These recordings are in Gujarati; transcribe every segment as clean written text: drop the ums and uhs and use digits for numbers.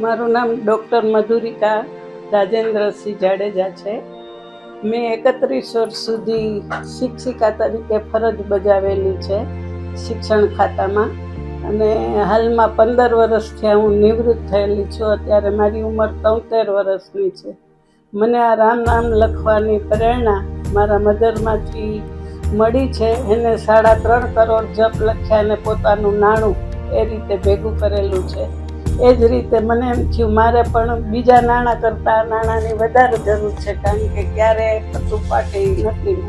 મારું નામ ડૉક્ટર મધુરિકા રાજેન્દ્રસિંહ જાડેજા છે. મેં 31 વર્ષ સુધી શિક્ષિકા તરીકે ફરજ બજાવેલી છે શિક્ષણ ખાતામાં, અને હાલમાં 15 વર્ષથી હું નિવૃત્ત થયેલી છું. અત્યારે મારી ઉંમર 73 વર્ષની છે. મને આ રામ નામ લખવાની પ્રેરણા મારા મધરમાંથી મળી છે. એને 3.5 કરોડ જપ લખ્યા અને પોતાનું નાણું એ રીતે ભેગું કરેલું છે. એ જ રીતે મને એમ થયું મારે પણ બીજા નાણાં કરતાં નાણાંની વધારે જરૂર છે, કારણ કે ક્યારે કશું પાકે નથી.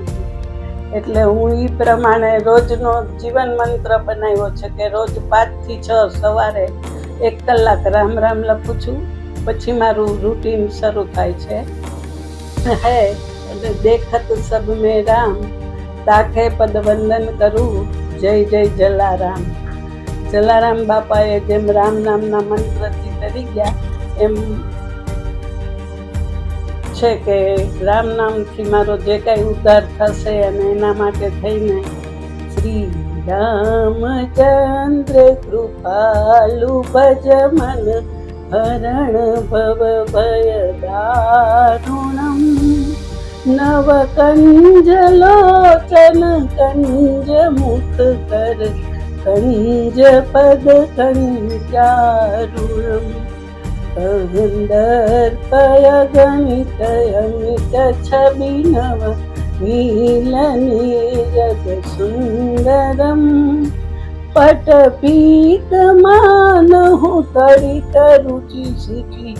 એટલે હું એ પ્રમાણે રોજનો જીવન મંત્ર બનાવ્યો છે કે રોજ 5 થી 6 સવારે 1 કલાક રામ રામ લખું છું. પછી મારું રૂટીન શરૂ થાય છે. હે દેખત સબ મેં રામ, તાકે પદ વંદન કરું, જય જય જલારામ. જલારામ બાપાએ જેમ રામ નામના મંત્રથી તરી ગયા, એમ છે કે રામ નામથી મારો જે કાંઈ ઉદ્ધાર થશે, અને એના માટે થઈને શ્રી રામચંદ્ર કૃપાલુ ભજ મન હરણ ભવ ભય દારુણમ, નવ કંજ લોચન કંજ મુખ કર કંજ પદ કંચારુણમ, કંદર્પય ગણિત અમિત છબિ નવ નીલ નીરજ સુંદરમ, પટ પીત માનહુ તડિત રુચિ શિખી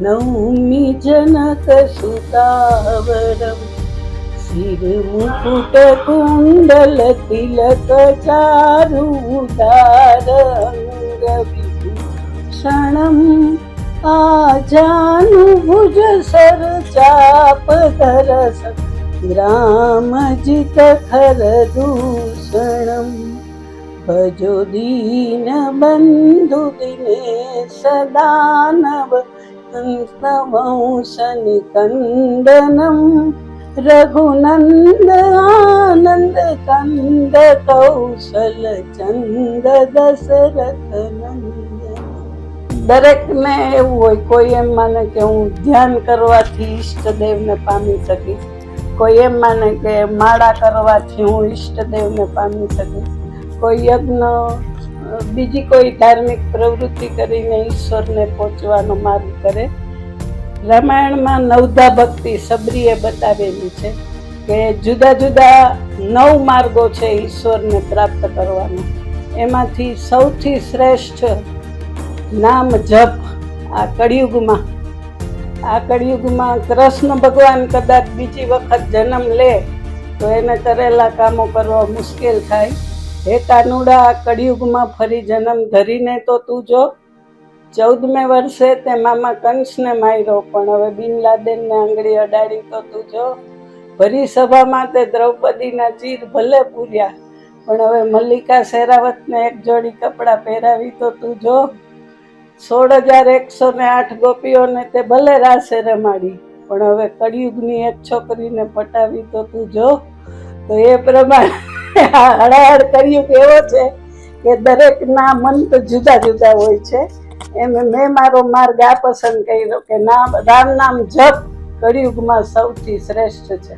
નૌમિ જનક સુતાવરમ, શિર મુકુટ કુંડલ તિલક ચારુ ઉદાર અંગ વિભૂષણમ, આજાનુ ભુજ સર ચાપ ધરસ ગ્રામ જીત ખર દૂષણમ, ભજો દીન બંધુ દિનેશ દાનવ વંશ નિકંદનમ, રઘુનંદ આનંદ કંદ કૌશલ ચંદ દશરથ નંદન. દરેકને એવું હોય, કોઈ એમ માને કે હું ધ્યાન કરવાથી ઈષ્ટદેવને પામી શકીશ, કોઈ એમ માને કે માળા કરવાથી હું ઈષ્ટદેવને પામી શકીશ, કોઈ યજ્ઞ બીજી કોઈ ધાર્મિક પ્રવૃત્તિ કરીને ઈશ્વરને પહોંચવાનો માર્ગ કરે. રામાયણમાં 9ધા ભક્તિ સબરીએ બતાવેલી છે કે જુદા જુદા 9 માર્ગો છે ઈશ્વરને પ્રાપ્ત કરવાનો. એમાંથી સૌથી શ્રેષ્ઠ નામ જપ આ કળિયુગમાં કૃષ્ણ ભગવાન કદાચ બીજી વખત જન્મ લે તો એને કરેલા કામો કરવા મુશ્કેલ થાય. હે કાનુડા, આ કળિયુગમાં ફરી જન્મ ધરીને તો તું જો. 14મે વર્ષે તે મામા કંસને માર્યો, પણ હવે બિન લાદેનને આંગળી અડાડી તો તું જો. ભરી સભામાં તે દ્રૌપદીના ચીર ભલે પૂર્યા, પણ હવે મલ્લિકા શેરાવતને 1 જોડી કપડાં પહેરાવી તો તું જો. 16,108 ગોપીઓને તે ભલે રાસે રમાડી, પણ હવે કળિયુગની એક છોકરીને પટાવી તો તું જો. તો એ પ્રમાણે હળહળ કળિયુગ એવો છે કે દરેકના મન તો જુદા જુદા હોય છે. એમ મેં મારો માર્ગ આ પસંદ કર્યો કે રામ નામ જપ કળિયુગમાં સૌથી શ્રેષ્ઠ છે.